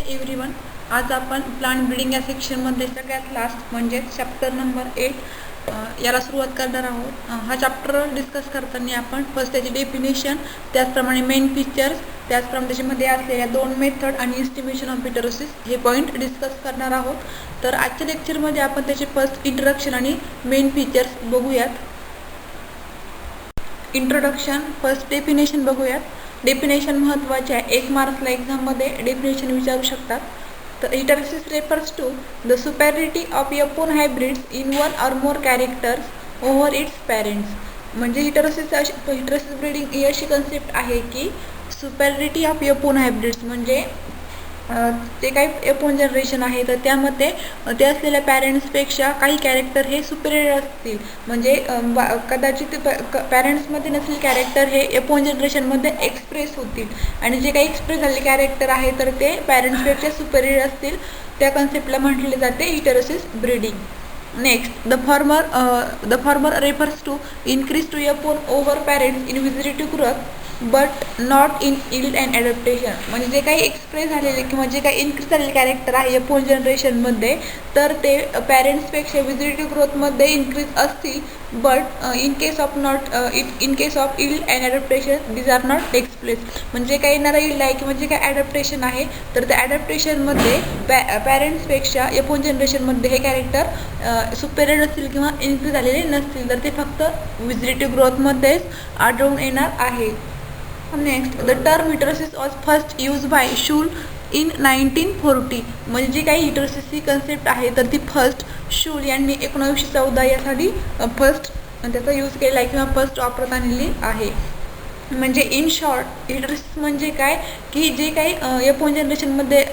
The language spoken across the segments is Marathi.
एव्हरीवन. आज आपण प्लांट ब्रीडिंग या सेक्शनमध्ये सगळ्यात लास्ट म्हणजे चॅप्टर नंबर 8 याला सुरुवात करणार आहोत. हा चॅप्टर डिस्कस करताना आपण फर्स्ट त्याची डेफिनेशन, त्याचप्रमाणे मेन फीचर्स, त्याचप्रमाणे त्याच्यामध्ये असलेल्या 2 मेथड आणि एस्टिमेशन ऑफ हिटरोसिस हे पॉईंट डिस्कस करणार आहोत. तर आजच्या लेक्चरमध्ये आपण त्याचे फर्स्ट इंट्रोडक्शन आणि मेन फीचर्स बघूयात. इंट्रोडक्शन, फर्स्ट डेफिनेशन बघूयात. डेफिनेशन महत्त्वाचे आहे, 1 मार्क्सला एक्झाममध्ये डेफिनेशन विचारू शकतात. तर heterosis refers to the superiority of F one hybrids in one or more characters over its parents. म्हणजे हिटरोसिस ब्रीडिंग ही अशी कन्सेप्ट आहे की सुपॅरिटी ऑफ एपोन हायब्रिड्स म्हणजे ते काही एपोन जनरेशन आहे तर त्यामध्ये ते असलेल्या पॅरेंट्सपेक्षा काही कॅरेक्टर हे सुपेरियर असतील. म्हणजे कदाचित पॅरेंट्समध्ये नसलेले कॅरेक्टर हे एपोन जनरेशनमध्ये एक्सप्रेस होतील आणि जे काही एक्सप्रेस झालेले कॅरेक्टर आहे तर ते पॅरेंट्सपेक्षा सुपेरियर असतील. त्या कन्सेप्टला म्हटले जाते heterosis breeding. Next, the former refers to increase to F one over parents in vegetative growth but not in yield and adaptation. म्हणजे जे काही एक्सप्रेस झालेले किंवा जे काही इन्क्रीज झालेले कॅरेक्टर आहे एपोन जनरेशनमध्ये तर ते पॅरेंट्सपेक्षा व्हिजिटिव्ह ग्रोथमध्ये इन्क्रीज असतील. But in case of yield and adaptation these are not express. म्हणजे काही येणारा इल्ड आहे किंवा जे काही ॲडॅप्टेशन आहे तर त्या ॲडॅप्टेशनमध्ये पॅरेंट्सपेक्षा एपोन जनरेशनमध्ये हे कॅरेक्टर सुपेरियर असतील किंवा इन्क्रीज झालेले नसतील तर ते फक्त व्हिजिटिव्ह ग्रोथमध्येच आढळून येणार आहे. Next, the term heterosis was first use by Shull in 1940. म्हणजे जी काही हिटरोसिस ही कन्सेप्ट आहे तर ती फर्स्ट शूल यांनी 1914 यासाठी फर्स्ट त्याचा यूज केला आहे किंवा फर्स्ट वापरात आणलेली आहे. म्हणजे इन शॉर्ट हिटरोसिस म्हणजे काय की जे काही एपोन जनरेशनमध्ये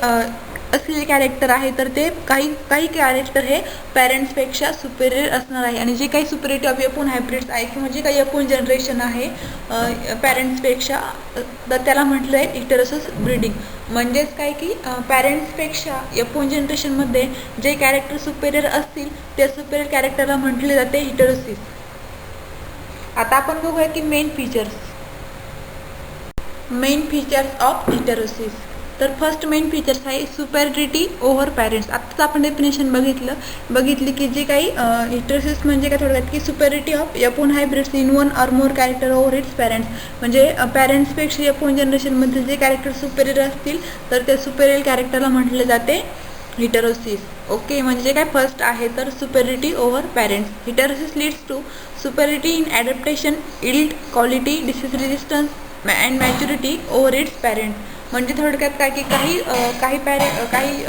असलेले कॅरेक्टर आहे तर ते काही कॅरेक्टर हे पॅरेंट्सपेक्षा सुपेरियर असणार आहे. आणि जे काही सुपेरिटी ऑफ एपोन हायब्रिड्स आहे किंवा जे काही एपोन जनरेशन आहे पॅरेंट्सपेक्षा तर त्याला म्हटलं आहे हिटरोसिस ब्रीडिंग. म्हणजेच काय की पॅरेंट्सपेक्षा एपोन जनरेशनमध्ये जे कॅरेक्टर सुपेरियर असतील त्या सुपेरियर कॅरेक्टरला म्हटले जाते हिटरोसिस. आता आपण बघूया की मेन फीचर्स ऑफ हिटरोसिस. तर फर्स्ट मेन फीचर्स आहे सुपॅरिटी ओव्हर पॅरेंट्स. आत्ताच आपण डेफिनेशन बघितली की जे काही हिटरोसिस म्हणजे काय थोडक्यात की superiority of F one hybrids in one or more character over its parents. म्हणजे पॅरेंट्सपेक्षा एपोन जनरेशनमध्ये जे कॅरेक्टर सुपेरियर असतील तर त्या सुपेरियर कॅरेक्टरला म्हटले जाते हिटरोसिस. ओके, म्हणजे काय फर्स्ट आहे तर superiority over parents. Heterosis leads to superiority in adaptation, yield, quality, disease resistance and maturity over its parents. म्हणजे थोडक्यात काय की काही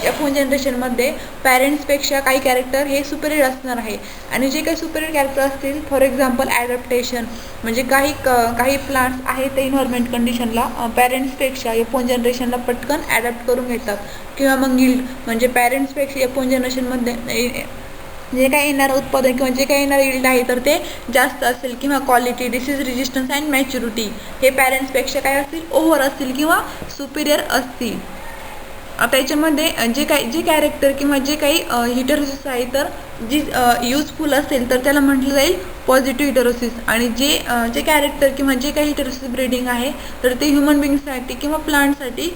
एपोन जनरेशनमध्ये पॅरेंट्सपेक्षा काही कॅरेक्टर हे सुपेरियर असणार आहे. आणि जे काही सुपेरियर कॅरेक्टर असतील फॉर एक्झाम्पल ॲडॅप्टेशन म्हणजे काही प्लांट्स आहेत ते इन्व्हायरमेंट कंडिशनला पॅरेंट्सपेक्षा एपोन जनरेशनला पटकन ॲडॅप्ट करून घेतात. किंवा मग यील्ड म्हणजे पॅरेंट्सपेक्षा एपोन जनरेशनमध्ये जे काही येणारं उत्पादन किंवा जे काही येणारं यील्ड आहे तर ते जास्त असेल. किंवा quality, disease resistance and maturity हे पॅरेंट्सपेक्षा काय असतील ओव्हर असतील किंवा सुपेरियर असतील. आता याच्यामध्ये जे कॅरेक्टर किंवा जे काही हिटरोसिस आहे तर जी यूजफुल असेल तर त्याला म्हटलं जाईल पॉझिटिव्ह हिटरोसिस. आणि जे कॅरेक्टर किंवा जे काही हिटरोसिस ब्रीडिंग आहे तर ते ह्युमन बिंगसाठी किंवा प्लांटसाठी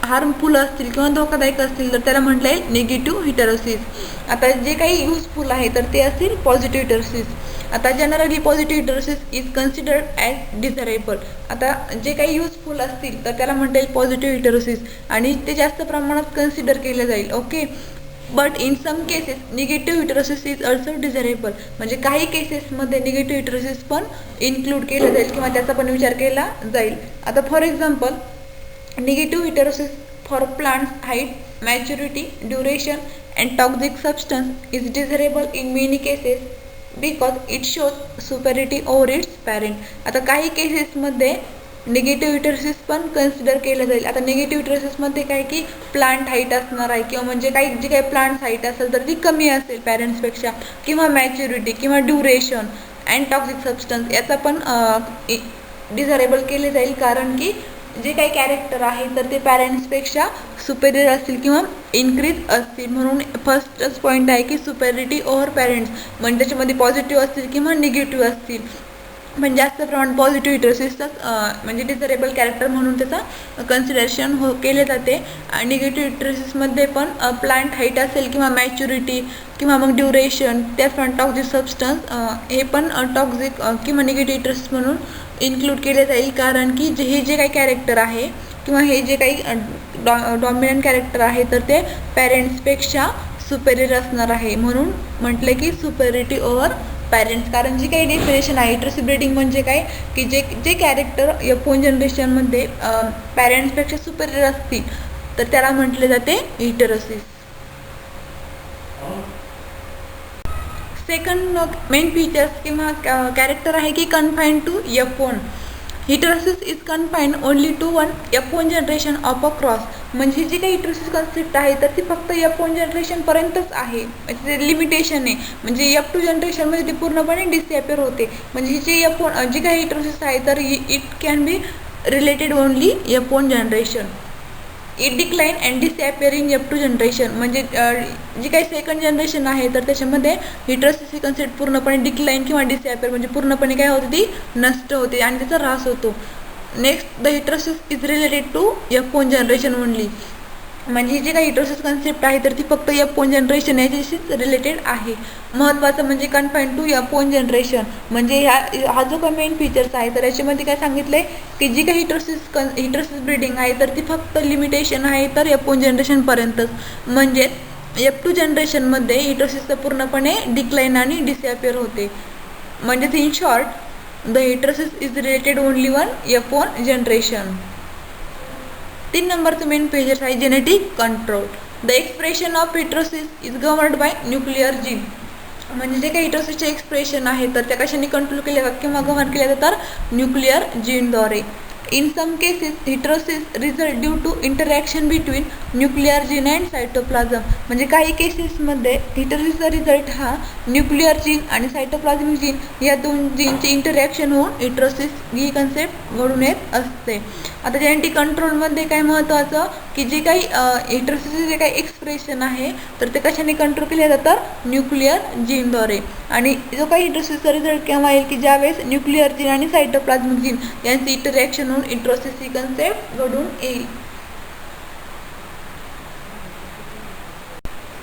हार्मफुल असतील किंवा धोकादायक असतील तर त्याला म्हटलं आहे निगेटिव्ह हिटरोसिस. आता जे काही युजफुल आहे तर ते असतील पॉझिटिव्ह हिटरोसिस. आता generally positive heterosis is considered as desirable. आता जे काही युजफुल असतील तर त्याला म्हणता येईल पॉझिटिव्ह हिटरोसिस आणि ते जास्त प्रमाणात कन्सिडर केलं जाईल. Okay, but in some cases negative heterosis is also desirable. म्हणजे काही केसेसमध्ये निगेटिव्ह हिटरोसिस पण इन्क्लूड केलं जाईल किंवा त्याचा पण विचार केला जाईल. आता for example negative heterosis for plants height, maturity, duration and toxic substance is desirable in many cases because it shows superiority over its parent. आता काही केसेसमध्ये निगेटिव्ह हिटरोसिस पण कन्सिडर केलं जाईल. आता निगेटिव्ह हिटरोसिसमध्ये काय की प्लांट हाईट असणार आहे किंवा म्हणजे जी काही प्लांट हाईट असेल तर ती कमी असेल पॅरेंट्सपेक्षा, किंवा मॅच्युरिटी किंवा ड्युरेशन अँड टॉक्सिक सबस्टन्स याचा पण डिझायरेबल केले जाईल. कारण की जे काही कॅरेक्टर आहे तर ते पॅरेंट्सपेक्षा सुपेरियर असतील किंवा इन्क्रीज असतील. म्हणून फर्स्टच पॉईंट आहे की सुपेरिटी ओव्हर पॅरेंट्स म्हणजे त्याच्यामध्ये पॉझिटिव्ह असतील किंवा निगेटिव्ह असतील. पण जास्त प्रमाणात पॉझिटिव्ह हिटरोसिसचाच म्हणजे डिझरेबल कॅरेक्टर म्हणून त्याचा कन्सिडरेशन केले जाते. आणि निगेटिव्ह हिटरोसिसमध्ये पण प्लांट हाईट असेल किंवा मॅच्युरिटी किंवा मग ड्युरेशन, त्याचप्रमाणे टॉक्झिक सबस्टन्स हे पण टॉक्झिक किंवा निगेटिव्ह हिटरोसिस म्हणून इन्क्लूड केले जाईल. कारण की हे जे काही कॅरेक्टर आहे किंवा हे जे काही डॉमिनंट कॅरेक्टर आहे तर ते पॅरेंट्सपेक्षा सुपेरियर असणार आहे. म्हणून म्हटलं की सुपेरिटी ओव्हर पॅरेंट्स. कारण जी काही डेफिनेशन आहे हिटरोसिस ब्रीडिंग म्हणजे काय की जे कॅरेक्टर F1 जनरेशनमध्ये पॅरेंट्सपेक्षा सुपेरियर असतील तर त्याला म्हटले जाते हिटरोसिस. सेकंड मेन फीचर्स किंवा कॅरेक्टर आहे की confine to F1. Heterosis is confine only to F1 generation of a cross. म्हणजे जी काही हिटरोसिस कन्सेप्ट आहे तर ती फक्त F1 जनरेशनपर्यंतच आहे. म्हणजे लिमिटेशन आहे. म्हणजे F2 जनरेशनमध्ये ती पूर्णपणे डिसअपिअर होते. म्हणजे ही जी काही हिटरोसिस आहे तर it can be related only F1 generation. It decline and disappear in F2 generation. म्हणजे जी काही सेकंड जनरेशन आहे तर त्याच्यामध्ये हिटरोसिस ही कन्सेप्ट पूर्णपणे डिक्लाइन किंवा डिसअपिअर म्हणजे पूर्णपणे काय होते ती नष्ट होते आणि त्याचा ऱ्हास होतो. Next the heterosis is related to F1 generation only. म्हणजे जी काही हिटरोसिस कन्सेप्ट आहे तर ती फक्त F1 जनरेशन याच्याशीच रिलेटेड आहे. महत्त्वाचं म्हणजे कन्फाईन टू F1 जनरेशन. म्हणजे हा जो काही मेन फीचर्स आहे तर याच्यामध्ये काय सांगितलं आहे की जी काही हिटरोसिस ब्रीडिंग आहे तर ती फक्त लिमिटेशन आहे तर F1 जनरेशनपर्यंतच. म्हणजे F2 जनरेशनमध्ये हिटरोसिसचं पूर्णपणे डिक्लाइन आणि डिसअपिअर होते. म्हणजे in short the heterosis is related only F1 generation. 3 नंबरचं मेन फीचर्स आहे genetic control. The expression of heterosis is governed by nuclear gene. म्हणजे जे काही हिटरोसिसचे एक्सप्रेशन आहे तर त्या कशाने कंट्रोल केले किंवा गव्हर्न केले जातात तर nuclear जीनद्वारे. In some cases, heterosis result due to interaction between nuclear gene and cytoplasm. म्हणजे काही केसेसमध्ये हिटरोसिसचा रिझल्ट हा न्यूक्लिअर जीन आणि सायटोप्लाझमिक जीन या दोन जीनचे इंटरॅक्शन होऊन हिटरोसिस ही कन्सेप्ट घडून येत असते. आता जेनेटिक कंट्रोलमध्ये काय महत्त्वाचं की जे काही हिटरोसिसचे जे काही एक्सप्रेशन आहे तर ते कशाने कंट्रोल केले जातात न्यूक्लिअर जीनद्वारे. आणि जो काही हिटरोसिसचा रिझल्ट केव्हा येईल की ज्यावेळेस न्यूक्लिअर जीन आणि सायटोप्लाझमिक जीन यांचे इंटरॅक्शन होऊन हिटरोसिस ही कन्सेप्ट घडून येईल.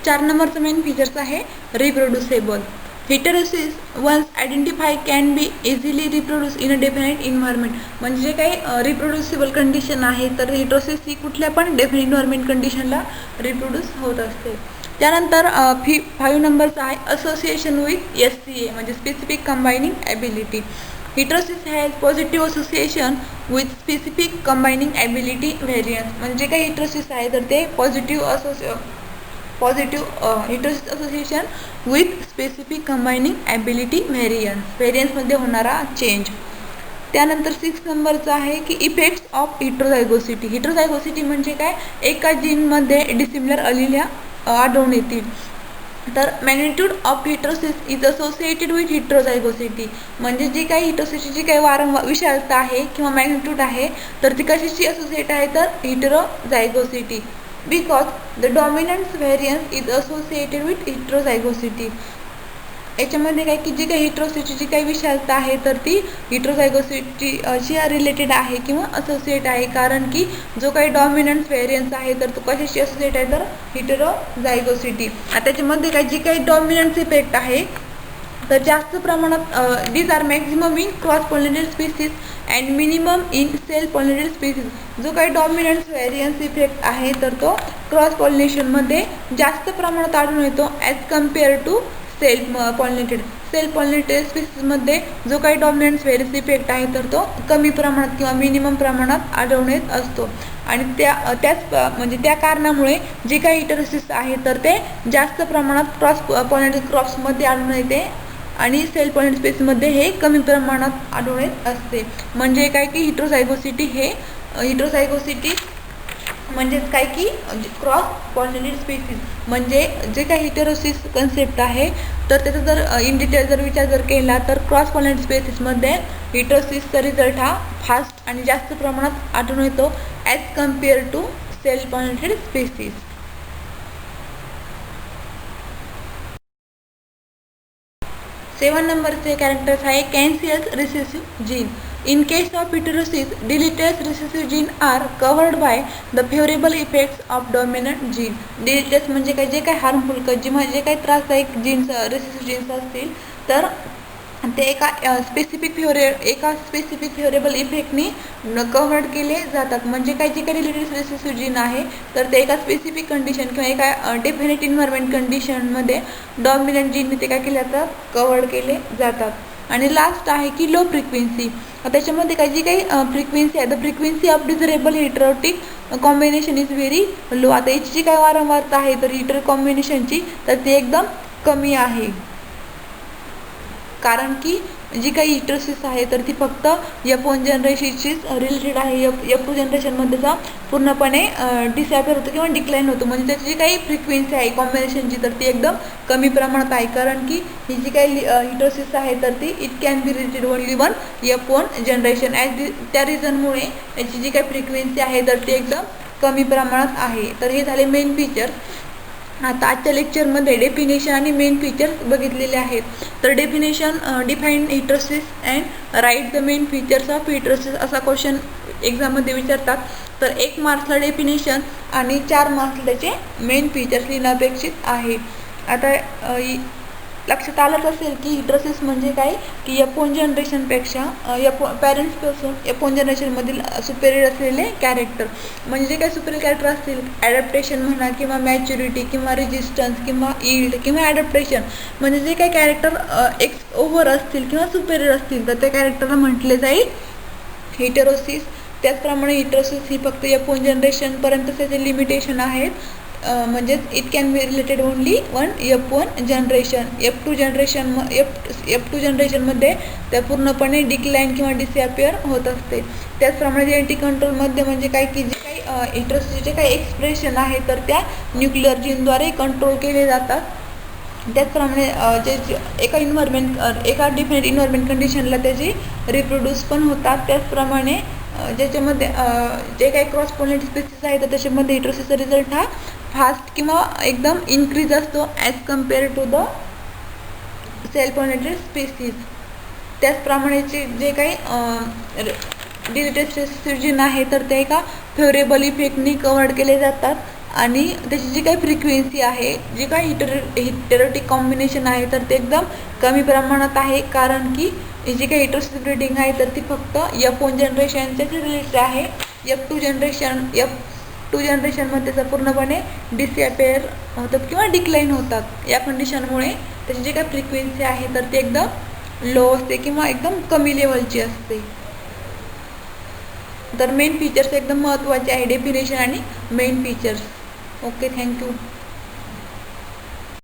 4 नंबरचं मेन फीचर्स आहे reproducible. Heterosis once identify can be easily reproduce in a definite environment. म्हणजे जे काही रिप्रोड्युसिबल कंडिशन आहे तर हिटरोसिस ही कुठल्या पण डेफिनाईट इन्व्हायरमेंट कंडिशनला रिप्रोड्यूस होत असते. त्यानंतर 5 नंबरचा आहे असोसिएशन विथ SCA म्हणजे specific combining ability. Heterosis has positive association with specific combining ability variance. म्हणजे काही हिटरोसिस आहे तर ते positive heterosis association with specific combining ability व्हेरियन्समध्ये होणारा चेंज. त्यानंतर 6 नंबरचं आहे की इफेक्ट्स ऑफ हिट्रोझायगोसिटी. हिट्रोझायगोसिटी म्हणजे काय एका जीनमध्ये डिसिमिलर अलिल्या आढळून येतील. तर magnitude of heterosis is associated with heterozygosity. म्हणजे जी काही हिटरोसिसची जी काही विशालता आहे किंवा मॅग्निट्यूड आहे तर ती कशाशी असोसिएट आहे तर heterozygosity. Because the dominant variance is associated with heterozygosity. याच्यामध्ये काय की जी काही हिटरोसिसची जी काही विशालता आहे तर ती हिट्रोझायगोसिटीशी रिलेटेड आहे किंवा असोसिएट आहे. कारण की जो काही डॉमिनंट व्हेरियन्स आहे तर तो कशाशी असोसिएट आहे तर हिट्रोझायगोसिटी. आता त्याच्यामध्ये काय जी काही डॉमिनंट इफेक्ट आहे तर जास्त प्रमाणात these are maximum in cross pollinated species and minimum in self pollinated species. जो काही डॉमिनंट व्हेरियन्स इफेक्ट आहे तर तो क्रॉस पॉलिनेशनमध्ये जास्त प्रमाणात आढळून येतो as compare to self pollinated स्पीसीजमध्ये जो काही डॉमिनंट व्हेरियन्स इफेक्ट आहे तर तो कमी प्रमाणात किंवा मिनिमम प्रमाणात आढळून येत असतो. आणि म्हणजे त्या कारणामुळे जे काही हिटरोसिस आहे तर ते जास्त प्रमाणात क्रॉस पॉलिनेटेड क्रॉप्समध्ये आढळून येते आणि सेल्फ पॉलिनेटेड स्पीसीजमध्ये हे कमी प्रमाणात आढळून येत असते. म्हणजे काय की हिट्रोझायगोसिटी म्हणजेच काय की क्रॉस पॉलिनेटेड स्पीसीज म्हणजे जे काही हिटरोसिस कन्सेप्ट आहे तर त्याचा जर इन डिटेल विचार केला तर क्रॉस पॉलिनेटेड स्पीसीजमध्ये हिटरोसिसचा रिझल्ट हा फास्ट आणि जास्त प्रमाणात आढळून येतो as compare to self pollinated species. 7 नंबरचे कॅरेक्टर्स आहे conscious recessive gene. In case of heterosis, deleterious recessive gene are covered by the favorable effects of dominant gene. Deleterious म्हणजे काय, जे काय हार्मफुल जे काही त्रासदायक जीन्स रिसेसिव्ह जीन्स असतील तर ते एका स्पेसिफिक फेवरेबल इफेक्टनी कव्हर्ड केले जातात. म्हणजे काय, जे काही डिलीटेरियस रिसेसिव्ह जीन आहे तर ते एका स्पेसिफिक कंडिशन किंवा एका डेफिनेट इन्व्हायरमेंट कंडिशनमध्ये डॉमिनंट जीनने ते काय केले जातात, कव्हर्ड केले जातात. आणि लास्ट आहे की लो फ्रिक्वेन्सी. त्याच्यामध्ये काय, जी काही फ्रिक्वेन्सी आहे, the frequency of desirable heterotic combination is very low. आता याची जी काय वारंवारता आहे तर हिटर कॉम्बिनेशनची तर ती एकदम कमी आहे. कारण की जी काही हिटरोसिस आहे तर ती फक्त F1 जनरेशनशीच रिलेटेड आहे. F2 जनरेशनमध्येचा पूर्णपणे डिसॅपियर होतो किंवा डिक्लाईन होतो. म्हणजे त्याची जी काही फ्रिक्वेन्सी आहे कॉम्बिनेशनची तर ती एकदम कमी प्रमाणात आहे. कारण की ही जी काही हिटरोसिस आहे तर ती it can be related only one F1 generation. त्या रिझनमुळे याची जी काही फ्रिक्वेन्सी आहे तर ती एकदम कमी प्रमाणात आहे. तर हे झाले मेन फीचर्स. आता आजच्या लेक्चरमध्ये डेफिनेशन आणि मेन फीचर्स बघितलेले आहेत. तर definition, define heterosis and write the main features of heterosis असा क्वेश्चन एक्झाममध्ये विचारतात. तर 1 मार्क्सला डेफिनेशन आणि 4 मार्क्सला त्याचे मेन फीचर्स लिहिणं अपेक्षित आहे. आता लक्षात आलंच असेल की हिटरोसिस म्हणजे काय, की F1 जनरेशनपेक्षा पॅरेंट्सपासून F1 जनरेशनमधील सुपेरियर असलेले कॅरेक्टर. म्हणजे जे काही सुपेरियर कॅरेक्टर असतील, ॲडॅप्टेशन म्हणा किंवा मॅच्युरिटी किंवा रेजिस्टन्स किंवा ईल्ड किंवा ॲडॅप्टेशन, म्हणजे जे काही कॅरेक्टर ओव्हर असतील किंवा सुपेरियर असतील तर त्या कॅरेक्टरला म्हटले जाईल हिटरोसिस. त्याचप्रमाणे हिटरोसिस ही फक्त F1 जनरेशनपर्यंत त्याचे लिमिटेशन आहेत. म्हणजेच it can be related only one F1 generation. F2 जनरेशनमध्ये त्या पूर्णपणे डिक्लाईन किंवा डिसॅपियर होत असते. त्याचप्रमाणे जेनेटिक कंट्रोलमध्ये म्हणजे काय, की जे काही हिटरोसिसचे काही एक्सप्रेशन आहे तर त्या न्यूक्लिअर जीनद्वारे कंट्रोल केले जातात. त्याचप्रमाणे जे एका डिफरंट इन्व्हायरमेंट कंडिशनला त्याची रिप्रोड्यूस पण होतात. त्याचप्रमाणे ज्याच्यामध्ये जे काही क्रॉस पॉलिनेटेड स्पीसीस आहे तर त्याच्यामध्ये हिटरोसिसचा रिझल्ट हा फास्ट किंवा एकदम इन्क्रीज असतो as compare to the self pollinated species. त्याचप्रमाणे जे काही डिलीटेरियस रिसेसिव्ह जीन आहे तर ते एका फेवरेबल इफेक्टनी कव्हर्ड केले जातात. आणि त्याची जी काही फ्रिक्वेन्सी आहे, जी काही हिटेरोटिक कॉम्बिनेशन आहे तर ते एकदम कमी प्रमाणात आहे. कारण की जी काही हिटरोसिस ब्रीडिंग आहे तर ती फक्त F1 जनरेशनच्याच रिलेटेड आहे. F2 जनरेशनमध्ये त्याचा पूर्णपणे डिसॅपियर होतात किंवा डिक्लाईन होतात. या कंडिशनमुळे त्याची जी काही फ्रिक्वेन्सी आहे तर ती एकदम लो असते किंवा एकदम कमी लेवलची असते. तर मेन फीचर्स एकदम महत्त्वाचे आहे, डेफिनेशन आणि मेन फीचर्स. Okay, thank you.